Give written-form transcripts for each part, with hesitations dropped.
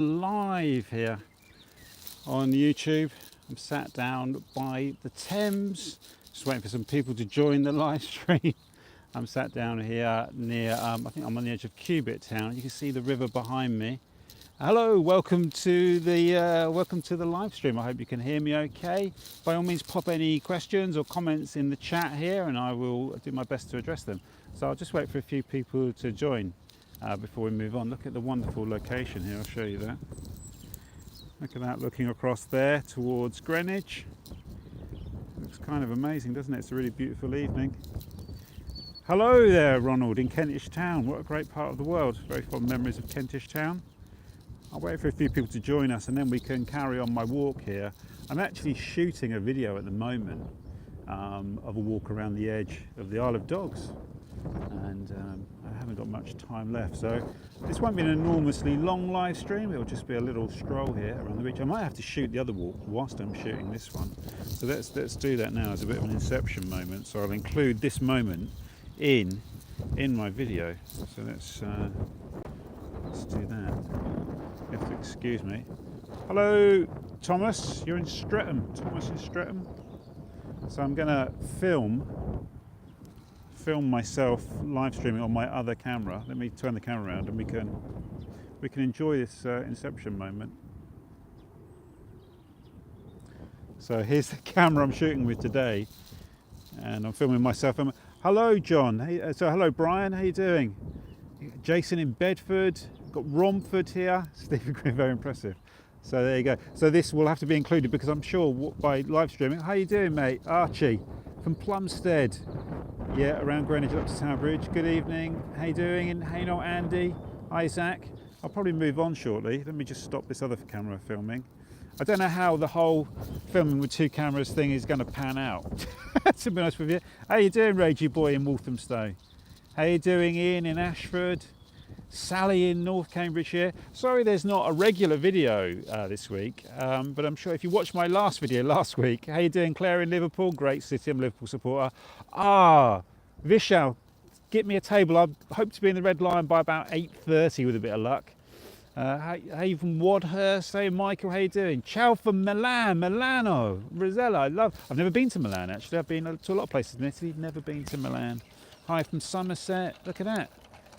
Live here on YouTube. I'm sat down by the Thames, just waiting for some people to join the live stream. I'm sat down here near, I think I'm on the edge of Cubitt Town. You can see the river behind me. Hello, welcome to the live stream. I hope you can hear me okay. By all means, pop any questions or comments in the chat here, and I will do my best to address them. So I'll just wait for a few people to join before we move on. Look at the wonderful location here. I'll show you that. Look at that, looking across there towards Greenwich. Looks kind of amazing, doesn't it? It's a really beautiful evening. Hello there, Ronald, in Kentish Town. What a great part of the world. Very fond memories of Kentish Town. I'll wait for a few people to join us and then we can carry on my walk here. I'm actually shooting a video at the moment of a walk around the edge of the Isle of Dogs, and I haven't got much time left, so this won't be an enormously long live stream. It'll just be a little stroll here around the beach. I might have to shoot the other walk whilst I'm shooting this one, so let's do that now as a bit of an inception moment. So I'll include this moment in my video, so let's do that. You have to excuse me. Hello Thomas, you're in Streatham. Thomas in Streatham. So I'm going to film myself live streaming on my other camera. Let me turn the camera around and we can enjoy this inception moment. So here's the camera I'm shooting with today, and I'm filming myself. Hello John. Hey, so hello Brian, how you doing? Jason in Bedford. Got Romford here. Stephen Green, very impressive. So there you go. So this will have to be included because I'm sure by live streaming. How you doing, mate? Archie from Plumstead. Yeah, around Greenwich up to Tower Bridge. Good evening. How you doing? And hey, no, Andy, Isaac. I'll probably move on shortly. Let me just stop this other camera filming. I don't know how the whole filming with two cameras thing is going to pan out. To be honest with you. How you doing, Ragey boy in Walthamstow? How you doing, Ian in Ashford? Sally in North Cambridgeshire. Sorry there's not a regular video this week, but I'm sure if you watched my last video last week. How you doing, Claire in Liverpool? Great city, I'm a Liverpool supporter. Vishal, get me a table. I hope to be in the Red Lion by about 8:30 with a bit of luck. How you from Wadhurst? Hey Michael, how you doing? Ciao from Milan, Milano, Rosella. I've never been to Milan actually. I've been to a lot of places in Italy, never been to Milan. Hi from Somerset, look at that.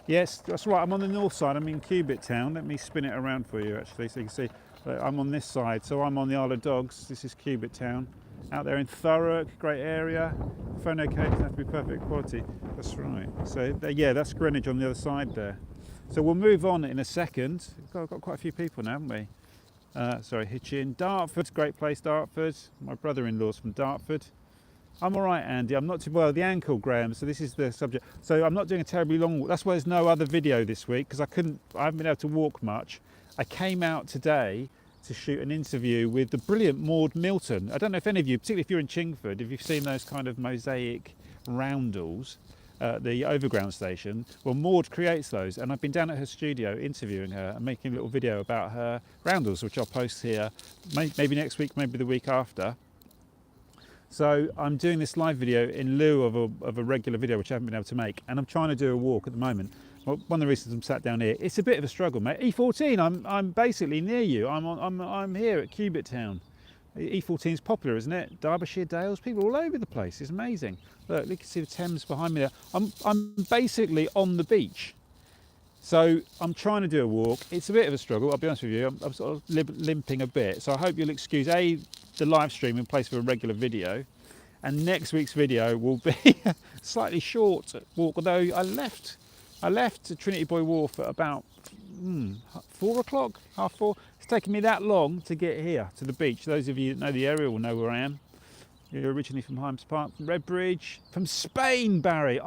Yes, that's right, I'm on the north side, I'm in Cubitt Town. Let me spin it around for you actually so you can see. I'm on this side, so I'm on the Isle of Dogs. This is Cubitt Town. Out there in Thurrock, great area. Phone okay, doesn't have to be perfect quality. That's right. So yeah, that's Greenwich on the other side there. So we'll move on in a second. We've got quite a few people now, haven't we? Sorry, Hitchin. Dartford, great place, Dartford. My brother-in-law's from Dartford. I'm all right, Andy. I'm not too well. The ankle, Graham. So this is the subject. So I'm not doing a terribly long walk. That's why there's no other video this week because I haven't been able to walk much. I came out today to shoot an interview with the brilliant Maud Milton. I don't know if any of you, particularly if you're in Chingford, if you've seen those kind of mosaic roundels at the overground station. Well, Maud creates those, and I've been down at her studio interviewing her and making a little video about her roundels, which I'll post here maybe next week, maybe the week after. So I'm doing this live video in lieu of a regular video, which I haven't been able to make, and I'm trying to do a walk at the moment. Well, one of the reasons I'm sat down here, it's a bit of a struggle, mate. E14, I'm basically near you. I'm here at Cubitt Town. E14 is popular, isn't it? Derbyshire Dales, people all over the place. It's amazing. Look, you can see the Thames behind me there. I'm basically on the beach. So I'm trying to do a walk. It's a bit of a struggle, I'll be honest with you. I'm sort of limping a bit. So I hope you'll excuse the live stream in place of a regular video. And next week's video will be a slightly short walk, although I left Trinity Buoy Wharf at about 4 o'clock, half 4. It's taken me that long to get here to the beach. Those of you that know the area will know where I am. You're originally from Hymes Park, from Redbridge, from Spain, Barry.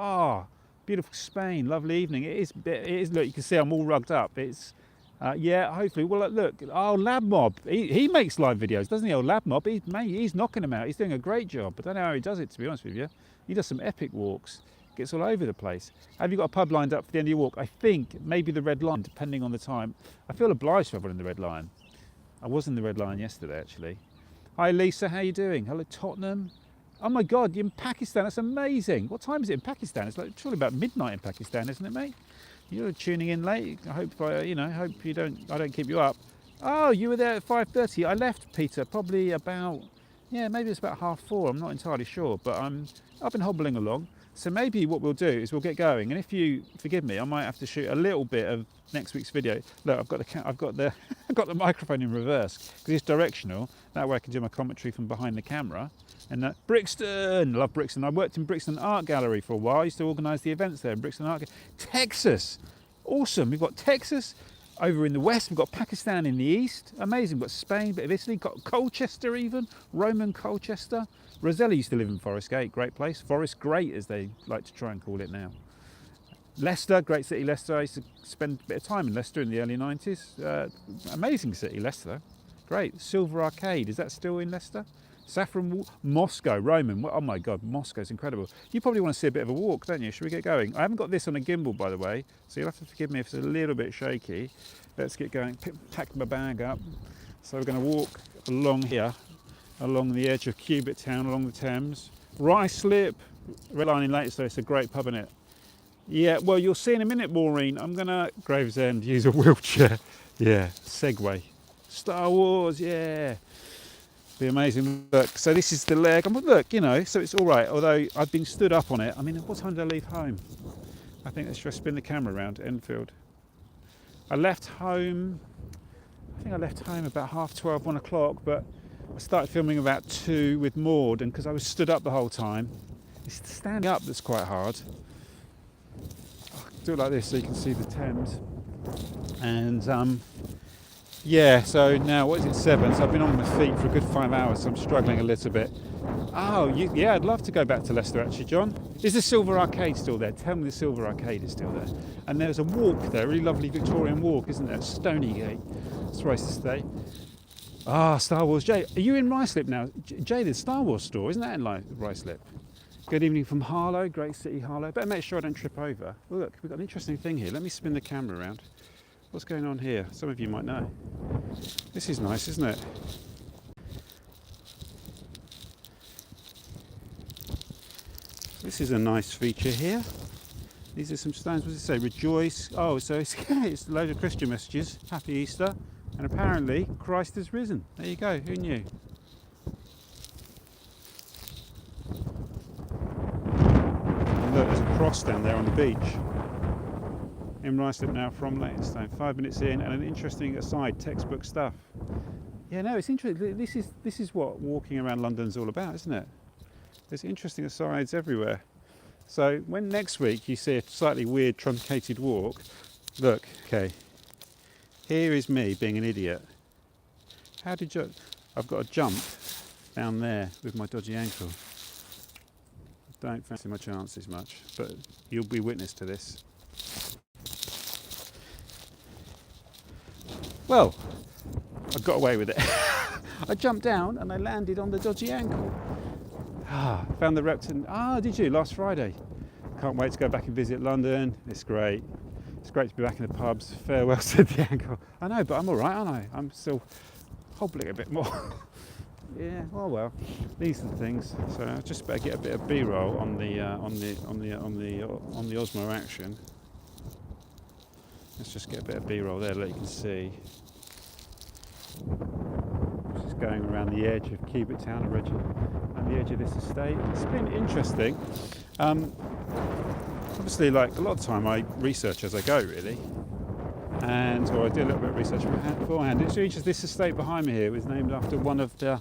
Beautiful Spain, lovely evening. It is. Look, you can see I'm all rugged up. It's, yeah, hopefully. Well, look, Lab Mob. He makes live videos, doesn't he? Lab Mob. He's knocking them out. He's doing a great job. I don't know how he does it, to be honest with you. He does some epic walks. Gets all over the place. Have you got a pub lined up for the end of your walk? I think maybe the Red Lion, depending on the time. I feel obliged to have one in the Red Lion. I was in the Red Lion yesterday, actually. Hi, Lisa. How you doing? Hello, Tottenham. Oh my God, you're in Pakistan. That's amazing. What time is it in Pakistan? It's like surely about midnight in Pakistan, isn't it, mate? You're tuning in late. I hope I don't keep you up. Oh, you were there at 5:30. I left, Peter, probably about, yeah, maybe it's about 4:30. I'm not entirely sure, but I've been hobbling along. So maybe what we'll do is we'll get going, and if you forgive me, I might have to shoot a little bit of next week's video. Look, I've got the I've got the microphone in reverse because it's directional. That way I can do my commentary from behind the camera. And Brixton, love Brixton. I worked in Brixton Art Gallery for a while. I used to organise the events there in Brixton Art Gallery. Texas, awesome. We've got Texas over in the west. We've got Pakistan in the east. Amazing. We've got Spain, bit of Italy. Got Colchester even, Roman Colchester. Roselli used to live in Forest Gate, great place. Forest Great, as they like to try and call it now. Leicester, great city, Leicester. I used to spend a bit of time in Leicester in the early 90s. Amazing city, Leicester. Great. Silver Arcade, is that still in Leicester? Saffron, Moscow, Roman. Oh my God, Moscow's incredible. You probably want to see a bit of a walk, don't you? Should we get going? I haven't got this on a gimbal, by the way, so you'll have to forgive me if it's a little bit shaky. Let's get going. Pack my bag up. So we're going to walk along here, along the edge of Cubitt Town, along the Thames. Ruislip, Red Line in Leytonstone, it's a great pub, isn't it? Yeah, well, you'll see in a minute, Maureen. I'm going to Gravesend, use a wheelchair. Yeah, Segway. Star Wars, yeah. Be amazing. Look, so this is the leg. Look, you know, so it's all right. Although I've been stood up on it. I mean, what time did I leave home? I think let's just spin the camera around to Enfield. I left home. I think I left home about 12:30, 1 o'clock. But I started filming about 2 with Maud, and because I was stood up the whole time, it's standing up that's quite hard. I'll do it like this so you can see the Thames. And yeah, so now, what is it, 7? So I've been on my feet for a good 5 hours, so I'm struggling a little bit. Oh, yeah, I'd love to go back to Leicester, actually, John. Is the Silver Arcade still there? Tell me the Silver Arcade is still there. And there's a walk there, a really lovely Victorian walk, isn't there? Stonygate. That's where I used to stay. Ah, Star Wars. Jay, are you in Ruislip now? Jay, the Star Wars store, isn't that in Ruislip? Good evening from Harlow, great city, Harlow. Better make sure I don't trip over. Oh, look, we've got an interesting thing here. Let me spin the camera around. What's going on here? Some of you might know. This is nice, isn't it? This is a nice feature here. These are some stones. What does it say? Rejoice. Oh, so it's a load of Christian messages. Happy Easter. And apparently Christ has risen. There you go. Who knew? And look, there's a cross down there on the beach. In Ruislip now from Leytonstone. 5 minutes in, and an interesting aside, textbook stuff. Yeah, no, it's interesting. This is what walking around London's all about, isn't it? There's interesting asides everywhere. So when next week you see a slightly weird truncated walk, look, okay, here is me being an idiot. How did you... I've got a jump down there with my dodgy ankle. Don't fancy my chances much, but you'll be witness to this. Well, I got away with it. I jumped down and I landed on the dodgy ankle. Found the Repton. Did you? Last Friday. Can't wait to go back and visit London. It's great. It's great to be back in the pubs. Farewell to the ankle. I know, but I'm all right, aren't I? I'm still hobbling a bit more. Yeah. Well. These are the things. So I just better get a bit of B-roll on the Osmo Action. Let's just get a bit of B-roll there that you can see. Just going around the edge of Cubitt Town and the edge of this estate. It's been interesting. Obviously, like a lot of the time, I research as I go, really, or I do a little bit of research beforehand. It's interesting. This estate behind me here was named after one of the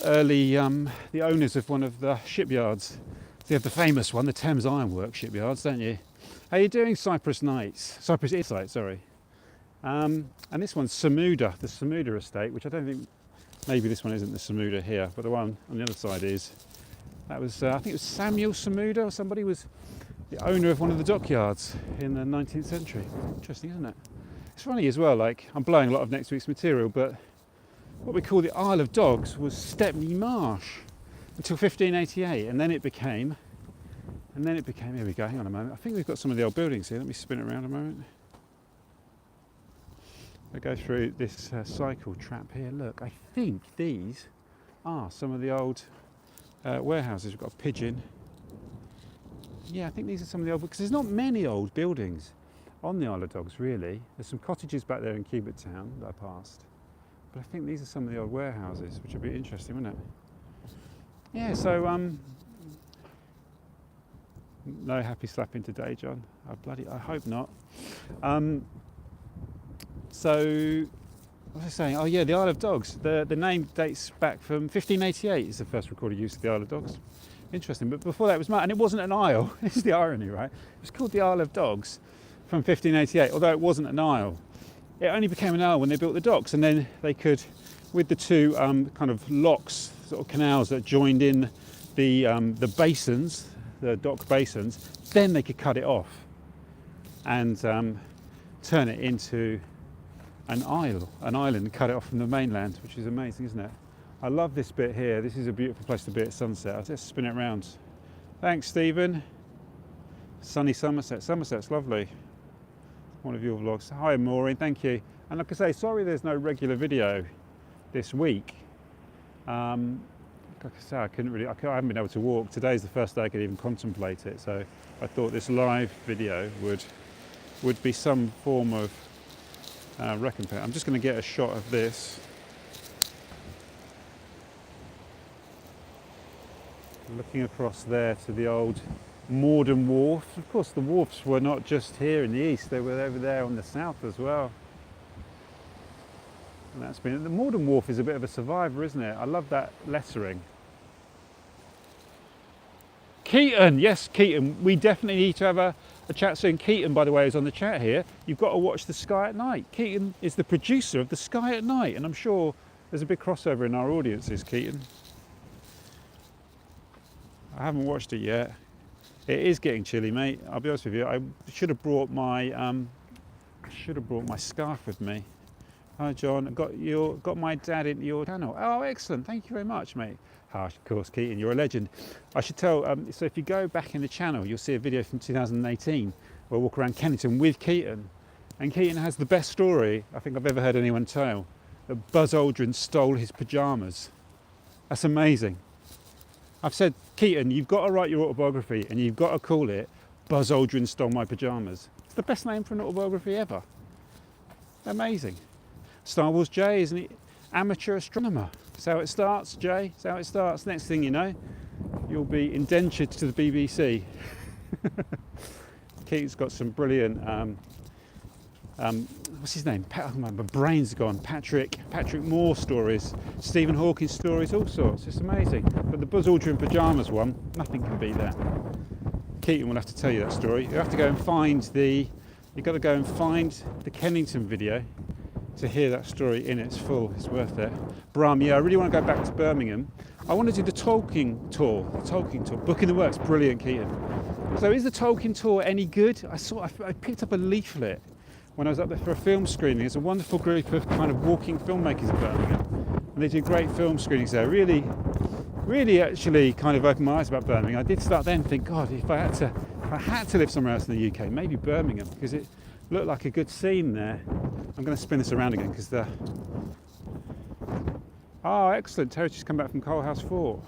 early, the owners of one of the shipyards. So you have the famous one, the Thames Iron Works shipyards, don't you? How are you doing, Cyprus Insight, sorry. And this one's Samuda, the Samuda estate, which I don't think, maybe this one isn't the Samuda here, but the one on the other side is. That was, I think it was Samuel Samuda, or somebody was the owner of one of the dockyards in the 19th century. Interesting, isn't it? It's funny as well, like, I'm blowing a lot of next week's material, but what we call the Isle of Dogs was Stepney Marsh until 1588, and then it became, here we go, hang on a moment. I think we've got some of the old buildings here. Let me spin it around a moment. I go through this cycle trap here. Look, I think these are some of the old warehouses. We've got a pigeon. Yeah, I think these are some of the old, because there's not many old buildings on the Isle of Dogs, really. There's some cottages back there in Cubitt Town that I passed, but I think these are some of the old warehouses, which would be interesting, wouldn't it? Yeah, so no happy slapping today, John. I hope not. So what was I saying? Oh yeah, the Isle of Dogs. The name dates back from 1588 is the first recorded use of the Isle of Dogs. Interesting, but before that it was and it wasn't an isle. This is the irony, right? It was called the Isle of Dogs from 1588, although it wasn't an isle. It only became an isle when they built the docks, and then they could, with the two kind of locks, sort of canals that joined in the basins, the dock basins, then they could cut it off and turn it into an island, cut it off from the mainland, which is amazing, isn't it? I love this bit here. This is a beautiful place to be at sunset. I'll just spin it around. Thanks, Stephen. Sunny Somerset. Somerset's lovely. One of your vlogs. Hi, Maureen. Thank you. And like I say, sorry there's no regular video this week. Like I say, I haven't been able to walk. Today's the first day I could even contemplate it. So I thought this live video would be some form of recompense. I'm just going to get a shot of this. Looking across there to the old Morden Wharf. Of course, the wharfs were not just here in the east, they were over there on the south as well. And that's been, the Morden Wharf is a bit of a survivor, isn't it? I love that lettering. Keaton, yes, Keaton. We definitely need to have a chat soon. Keaton, by the way, is on the chat here. You've got to watch The Sky at Night. Keaton is the producer of The Sky at Night, and I'm sure there's a big crossover in our audiences, Keaton. I haven't watched it yet. It is getting chilly, mate. I'll be honest with you. I should have brought my scarf with me. Hi, John. I got my dad into your channel. Oh, excellent. Thank you very much, mate. Oh, of course, Keaton, you're a legend. I should tell. So if you go back in the channel, you'll see a video from 2018 where I walk around Kennington with Keaton, and Keaton has the best story I think I've ever heard anyone tell. That Buzz Aldrin stole his pajamas. That's amazing. I've said, Keaton, you've got to write your autobiography and you've got to call it Buzz Aldrin Stole My Pajamas. It's the best name for an autobiography ever. Amazing. Star Wars Jay is an amateur astronomer. That's how it starts, Jay. That's how it starts. Next thing you know, you'll be indentured to the BBC. Keaton's got some brilliant, what's his name? My brain's gone. Patrick Moore stories, Stephen Hawking stories, all sorts. It's amazing. But the Buzz Aldrin pajamas one, nothing can beat that. Keaton will have to tell you that story. You have to go and find you've got to go and find the Kennington video to hear that story in its full. It's worth it. Bram, yeah, I really want to go back to Birmingham. I want to do the Tolkien tour. Book in the works. Brilliant, Keaton. So is the Tolkien tour any good? I picked up a leaflet when I was up there for a film screening. It's a wonderful group of kind of walking filmmakers in Birmingham, and they do great film screenings there. Really actually kind of opened my eyes about Birmingham. I did start then think, God, if I had to live somewhere else in the UK, maybe Birmingham, because it looked like a good scene there. I'm going to spin this around again because oh, excellent. Terry's just come back from Coalhouse Fort.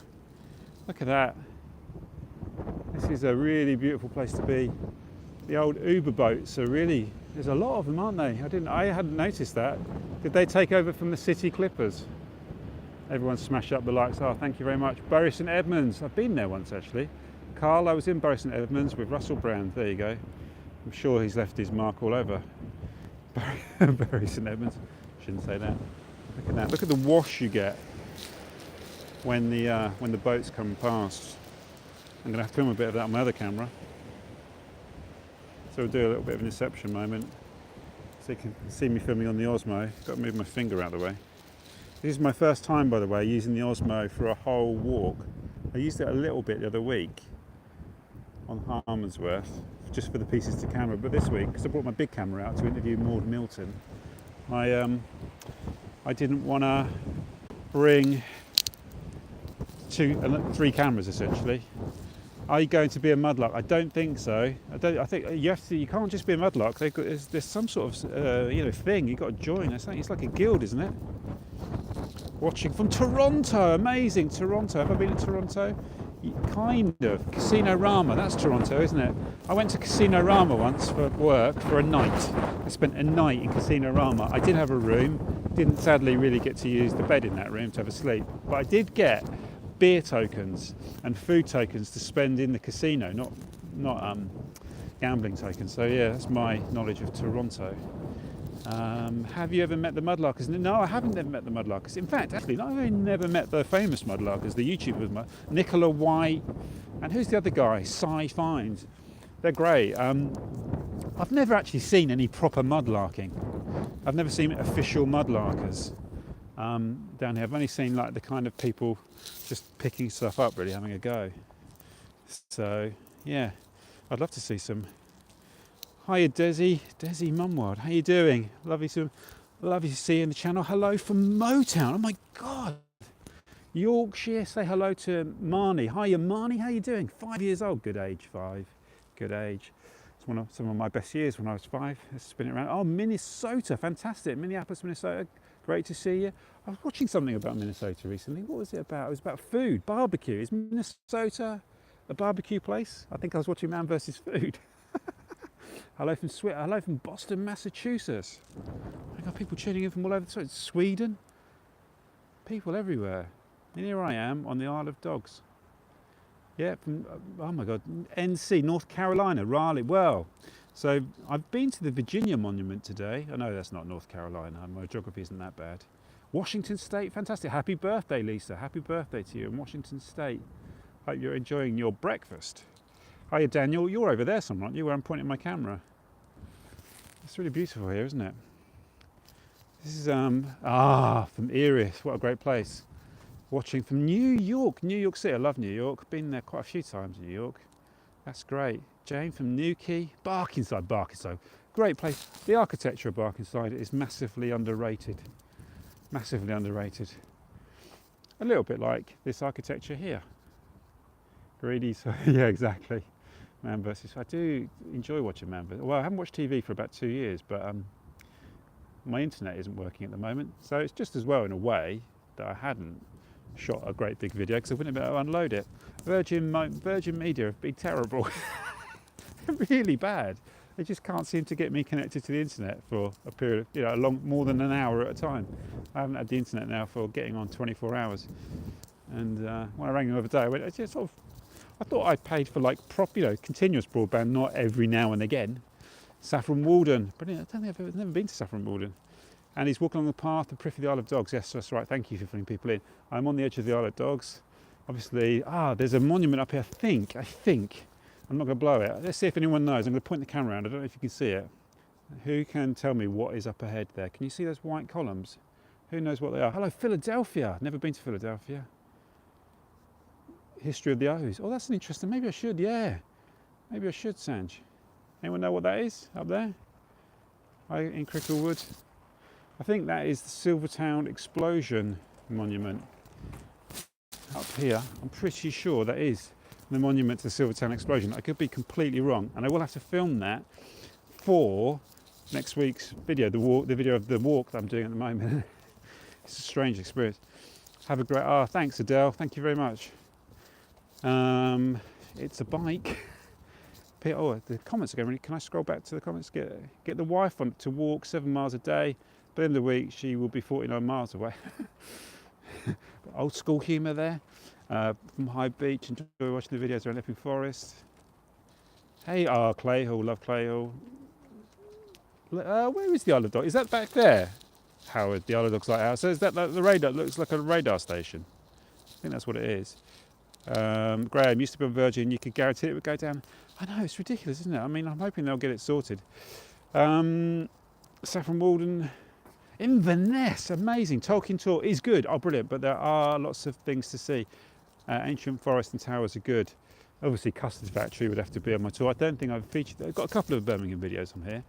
Look at that. This is a really beautiful place to be. The old Uber boats are really, there's a lot of them, aren't they? I hadn't noticed that. Did they take over from the City Clippers? Everyone smashed up the likes. Oh, thank you very much. Bury St Edmunds. I've been there once actually. Carl, I was in Bury St Edmunds with Russell Brand. There you go. I'm sure he's left his mark all over Bury St Edmunds. Shouldn't say that. Look at that. Look at the wash you get when the boats come past. I'm going to have to film a bit of that on my other camera. So we'll do a little bit of an Inception moment. So you can see me filming on the Osmo. Got to move my finger out of the way. This is my first time, by the way, using the Osmo for a whole walk. I used it a little bit the other week on Harmondsworth, just for the pieces to camera. But this week, because I brought my big camera out to interview Maud Milton, I didn't want to bring three cameras essentially. Are you going to be a mudlark? I don't think so. I think you can't just be a mudlark. There's some sort of thing you've got to join. It's like a guild, isn't it? Watching from Toronto, amazing. Toronto. Have I been in Toronto? Kind of. Casino Rama, that's Toronto, isn't it? I went to Casino Rama once for work for a night. I spent a night in Casino Rama. I did have a room, didn't sadly really get to use the bed in that room to have a sleep, but I did get beer tokens and food tokens to spend in the casino, not gambling tokens. So yeah, that's my knowledge of Toronto. Have you ever met the Mudlarkers? No, I haven't ever met the Mudlarkers. In fact, actually, I've never met the famous Mudlarkers, the YouTubers, Nicola White, and who's the other guy? Cy Fines. They're great. I've never actually seen any proper mudlarking. I've never seen official mudlarkers down here. I've only seen like the kind of people just picking stuff up, really having a go. So yeah, I'd love to see some. Hiya Desi Mumworld, how you doing? Lovely to see you in the channel. Hello from Motown. Oh my God, Yorkshire. Say hello to Marnie. Hiya Marnie, how you doing? 5 years old. Good age, 5. Good age. It's some of my best years when I was 5. Let's spin it around. Oh, Minnesota, fantastic. Minneapolis, Minnesota. Great to see you. I was watching something about Minnesota recently. What was it about? It was about food, barbecue. Is Minnesota a barbecue place? I think I was watching Man vs. Food. Hello from Boston, Massachusetts. I got people tuning in from all over the world. Sweden. People everywhere. And here I am on the Isle of Dogs. Yeah, from, oh my God, NC, North Carolina, Raleigh. Well, so I've been to the Virginia Monument today. I know that's not North Carolina. My geography isn't that bad. Washington State, fantastic. Happy birthday, Lisa. Happy birthday to you in Washington State. Hope you're enjoying your breakfast. Hiya Daniel, you're over there somewhere, aren't you, where I'm pointing my camera? It's really beautiful here, isn't it? This is from Erith, what a great place. Watching from New York City. I love New York, been there quite a few times in New York. That's great. Jane from Newquay, Barkingside, great place. The architecture of Barkingside is massively underrated. Massively underrated. A little bit like this architecture here. Really, so yeah, exactly. Man vs. I do enjoy watching Man vs. Well, I haven't watched TV for about 2 years, but my internet isn't working at the moment. So it's just as well in a way that I hadn't shot a great big video because I wouldn't be able to unload it. Virgin Media have been terrible. Really bad. They just can't seem to get me connected to the internet for a period of, more than an hour at a time. I haven't had the internet now for getting on 24 hours. And when I rang them the other day, I went, I thought I paid for like continuous broadband, not every now and again. Saffron Walden, brilliant. I don't think I've never been to Saffron Walden. And he's walking along the path, the periphery of the Isle of Dogs. Yes, that's right. Thank you for filling people in. I'm on the edge of the Isle of Dogs. Obviously, there's a monument up here. I think. I'm not going to blow it. Let's see if anyone knows. I'm going to point the camera around. I don't know if you can see it. Who can tell me what is up ahead there? Can you see those white columns? Who knows what they are? Hello, Philadelphia. Never been to Philadelphia. History of the O's. Oh, that's an interesting. Maybe I should. Yeah, maybe I should. Sanj. Anyone know what that is up there? In Cricklewood. I think that is the Silvertown Explosion Monument. Up here, I'm pretty sure that is the monument to the Silvertown Explosion. I could be completely wrong, and I will have to film that for next week's video. The video of the walk that I'm doing at the moment. It's a strange experience. Have a great. Thanks, Adele. Thank you very much. It's a bike. Oh, the comments again. Can I scroll back to the comments? Get the wife on to walk 7 miles a day. But in the week, she will be 49 miles away. Old school humour there. From High Beach, enjoy watching the videos around Epping Forest. Hey, Clay Hall, love Clay Hall. Where is the Isle of Dogs? Is that back there? Howard, the Isle of Dogs Lighthouse. So is that the radar? Looks like a radar station. I think that's what it is. Graham, used to be on Virgin, you could guarantee it would go down. I know, it's ridiculous, isn't it? I mean, I'm hoping they'll get it sorted. Saffron Walden, Inverness, amazing. Tolkien Tour is good, brilliant, but there are lots of things to see. Ancient Forest and Towers are good. Obviously, Custard's Factory would have to be on my tour. I don't think I've featured, I've got a couple of Birmingham videos on here.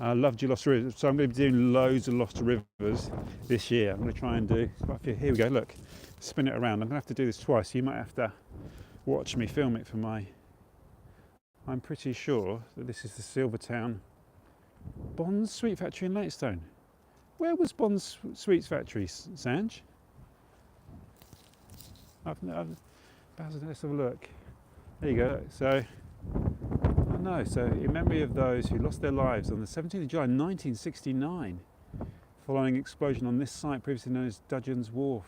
I loved your Lost Rivers, so I'm going to be doing loads of Lost Rivers this year. I'm going to try and do quite a few. Here we go, look, spin it around. I'm going to have to do this twice, so you might have to watch me film it for my... I'm pretty sure that this is the Silvertown Bond's Sweet Factory in Leytonstone. Where was Bond's Sweets Factory, Sanj? Let's have a look. There you go. So, I know. So, in memory of those who lost their lives on the 17th of July 1969, following explosion on this site previously known as Dudgeon's Wharf.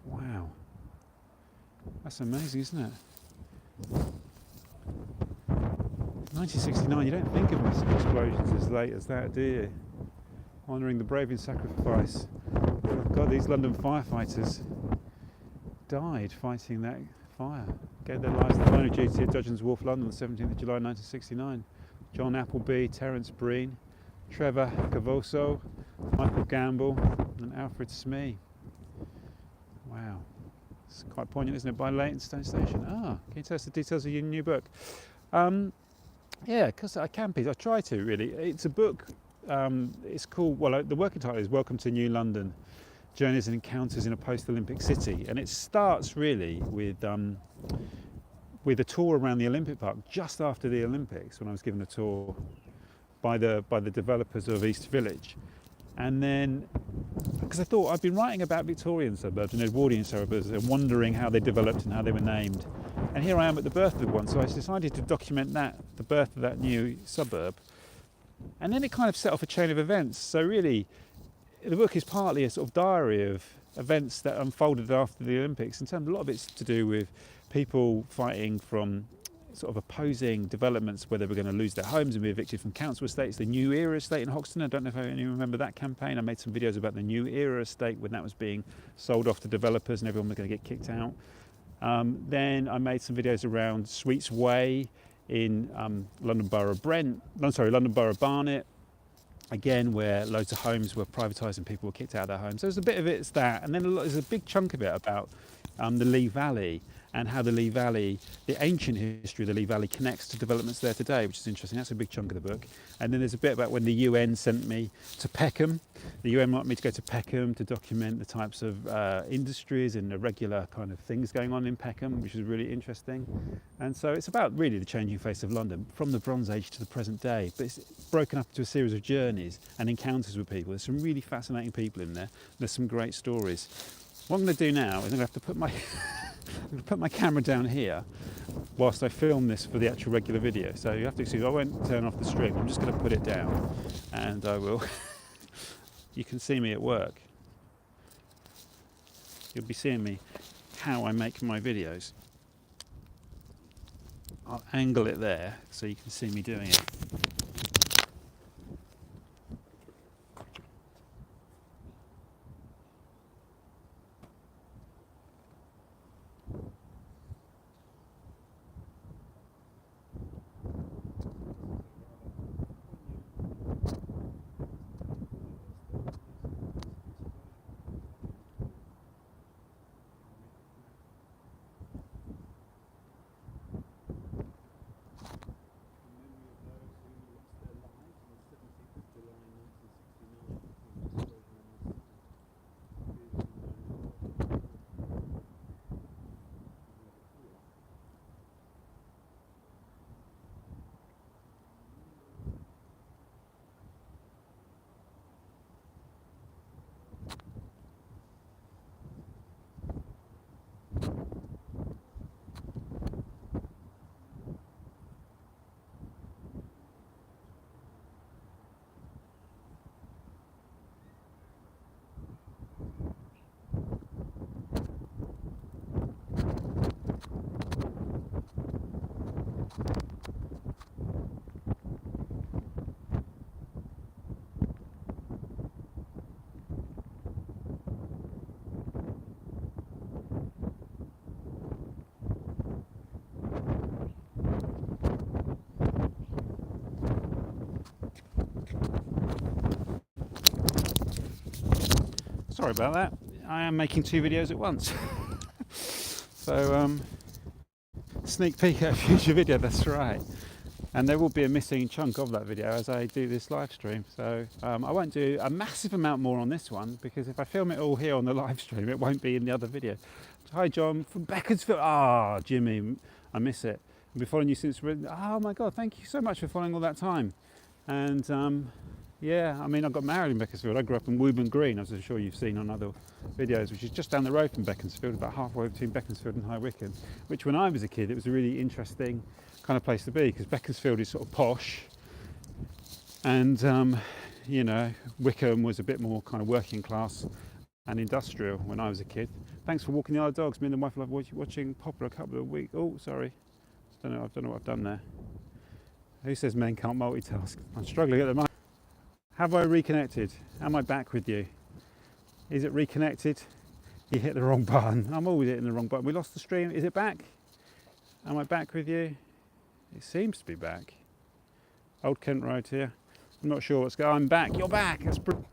Wow. That's amazing, isn't it? 1969, you don't think of massive explosions as late as that, do you? Honouring the brave and sacrifice. Oh God, these London firefighters died fighting that fire. Gave their lives in the line of duty at Dudgeon's Wharf, London, on the 17th of July 1969. John Appleby, Terence Breen, Trevor Cavoso, Michael Gamble and Alfred Smee. Wow. It's quite poignant, isn't it? By Leytonstone Station. Ah, can you tell us the details of your new book? Yeah, because I can be. I try to, really. It's a book. It's called, well, the working title is Welcome to New London, Journeys and Encounters in a Post-Olympic City. And it starts really with a tour around the Olympic Park just after the Olympics, when I was given a tour by the developers of East Village. And then, because I thought I'd been writing about Victorian suburbs and Edwardian suburbs and wondering how they developed and how they were named. And here I am at the birth of one, so I decided to document the birth of that new suburb. And then it kind of set off a chain of events. So really, the book is partly a sort of diary of events that unfolded after the Olympics. In terms, a lot of it's to do with people fighting from sort of opposing developments, where they were going to lose their homes and be evicted from council estates. The New Era estate in Hoxton, I don't know if any remember that campaign. I made some videos about the New Era estate when that was being sold off to developers and everyone was going to get kicked out. Then I made some videos around Sweets Way in London Borough Barnet, again, where loads of homes were privatised and people were kicked out of their homes. So there's a bit of it's that, and then there's a big chunk of it about the Lee Valley and how the Lee Valley, the ancient history of the Lee Valley, connects to developments there today, which is interesting. That's a big chunk of the book. And then there's a bit about when the UN sent me to Peckham. The UN wanted me to go to Peckham to document the types of industries and irregular kind of things going on in Peckham, which is really interesting. And so it's about really the changing face of London from the Bronze Age to the present day. But it's broken up into a series of journeys and encounters with people. There's some really fascinating people in there. There's some great stories. What I'm going to do now is I'm going to have to put my put my camera down here whilst I film this for the actual regular video. So you have to excuse, I won't turn off the stream. I'm just going to put it down and I will. You can see me at work. You'll be seeing me how I make my videos. I'll angle it there so you can see me doing it. Sorry about that. I am making two videos at once. So, sneak peek at a future video, that's right. And there will be a missing chunk of that video as I do this live stream. So I won't do a massive amount more on this one, because if I film it all here on the live stream, it won't be in the other video. Hi John from Beaconsfield. Ah, Jimmy, I miss it. I've been following you since. Oh my God, thank you so much for following all that time. And Yeah, I mean, I got married in Beaconsfield. I grew up in Woburn Green, as I'm sure you've seen on other videos, which is just down the road from Beaconsfield, about halfway between Beaconsfield and High Wycombe, which when I was a kid, it was a really interesting kind of place to be, because Beaconsfield is sort of posh, and you know, Wycombe was a bit more kind of working class and industrial when I was a kid. Thanks for walking the Isle of Dogs. Me and the wife love watching Poplar a couple of weeks. Oh, sorry, I don't know what I've done there. Who says men can't multitask? I'm struggling at the moment. Have I reconnected? Am I back with you? Is it reconnected? You hit the wrong button. I'm always hitting the wrong button. We lost the stream. Is it back? Am I back with you? It seems to be back. Old Kent Road here. I'm not sure what's going on. I'm back. You're back. That's brilliant.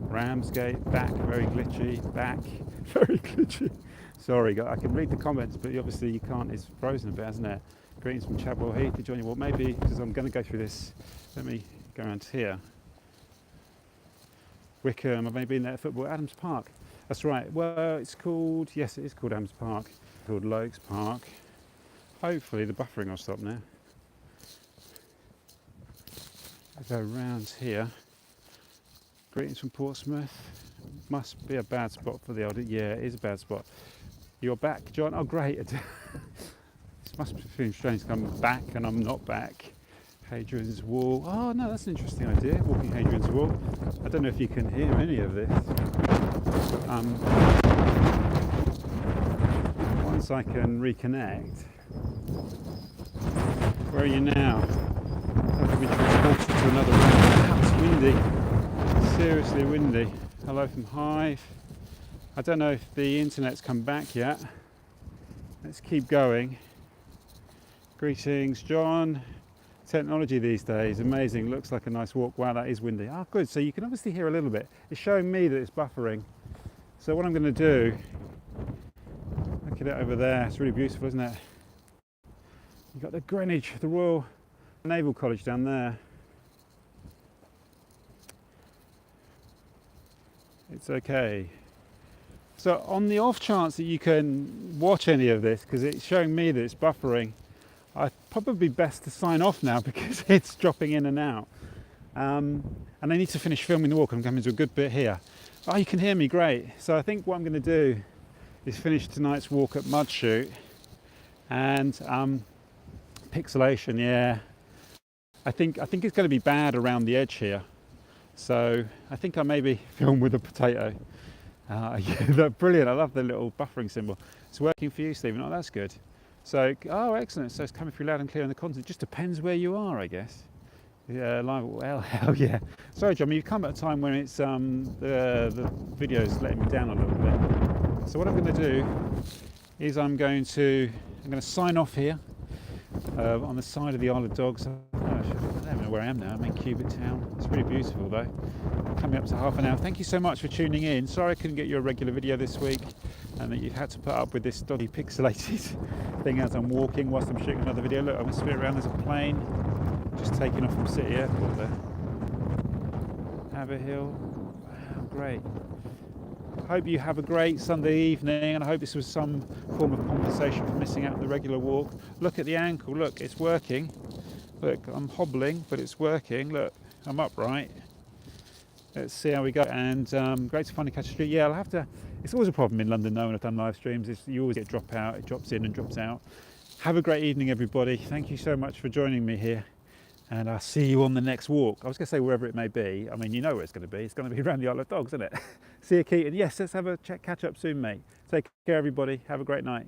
Ramsgate, back, very glitchy, back, very glitchy. Sorry, I can read the comments, but obviously you can't, it's frozen a bit, hasn't it? Greetings from Chadwell Heath to join you. Well, maybe, because I'm going to go through this, let me go around here. Wycombe, I've maybe been there at football, Adams Park. That's right, well, it's called, yes, it is called Adams Park. It's called Lokes Park. Hopefully the buffering will stop now. I go round here. Greetings from Portsmouth. Must be a bad spot for the old. Yeah, it is a bad spot. You're back, John. Oh, great. This must be feeling strange. I'm back and I'm not back. Hadrian's Wall. Oh no, that's an interesting idea. Walking Hadrian's Wall. I don't know if you can hear any of this. Once I can reconnect. Where are you now? I've been transported to another room. Wow, it's windy. Seriously windy. Hello from Hive. I don't know if the internet's come back yet. Let's keep going. Greetings, John. Technology these days, amazing. Looks like a nice walk. Wow, that is windy. Oh, good. So you can obviously hear a little bit. It's showing me that it's buffering. So what I'm going to do, look at it over there. It's really beautiful, isn't it? You've got the Greenwich, the Royal Naval College down there. It's okay. So on the off chance that you can watch any of this, because it's showing me that it's buffering, I'd probably best to sign off now because it's dropping in and out. And I need to finish filming the walk. I'm coming to a good bit here. Oh, you can hear me, great. So I think what I'm going to do is finish tonight's walk at Mudshoot and pixelation, yeah. I think it's going to be bad around the edge here. So I think I maybe film with a potato. Yeah, that's brilliant. I love the little buffering symbol. It's working for you, Stephen. Oh, that's good. So, oh, excellent. So it's coming through loud and clear in the content. It just depends where you are, I guess. Yeah, live. Well, hell yeah. Sorry, John. You've come at a time when it's the video's letting me down a little bit. So what I'm going to do is I'm going to sign off here on the side of the Isle of Dogs. I don't know where I am now. I'm in Cubitt Town. It's really beautiful though. Coming up to half an hour. Thank you so much for tuning in. Sorry I couldn't get you a regular video this week and that you've had to put up with this dodgy pixelated thing as I'm walking whilst I'm shooting another video. Look, I'm going to spin around. There's a plane just taking off from City Airport there. Haverhill. Wow, great. Hope you have a great Sunday evening, and I hope this was some form of compensation for missing out on the regular walk. Look at the ankle. Look, it's working. Look, I'm hobbling, but it's working. Look, I'm upright. Let's see how we go. And great to finally catch a street. Yeah, I'll have to. It's always a problem in London though when I've done live streams. You always get drop out. It drops in and drops out. Have a great evening, everybody. Thank you so much for joining me here. And I'll see you on the next walk. I was going to say wherever it may be. I mean, you know where it's going to be. It's going to be around the Isle of Dogs, isn't it? See you, Keaton. Yes, let's have a catch up soon, mate. Take care, everybody. Have a great night.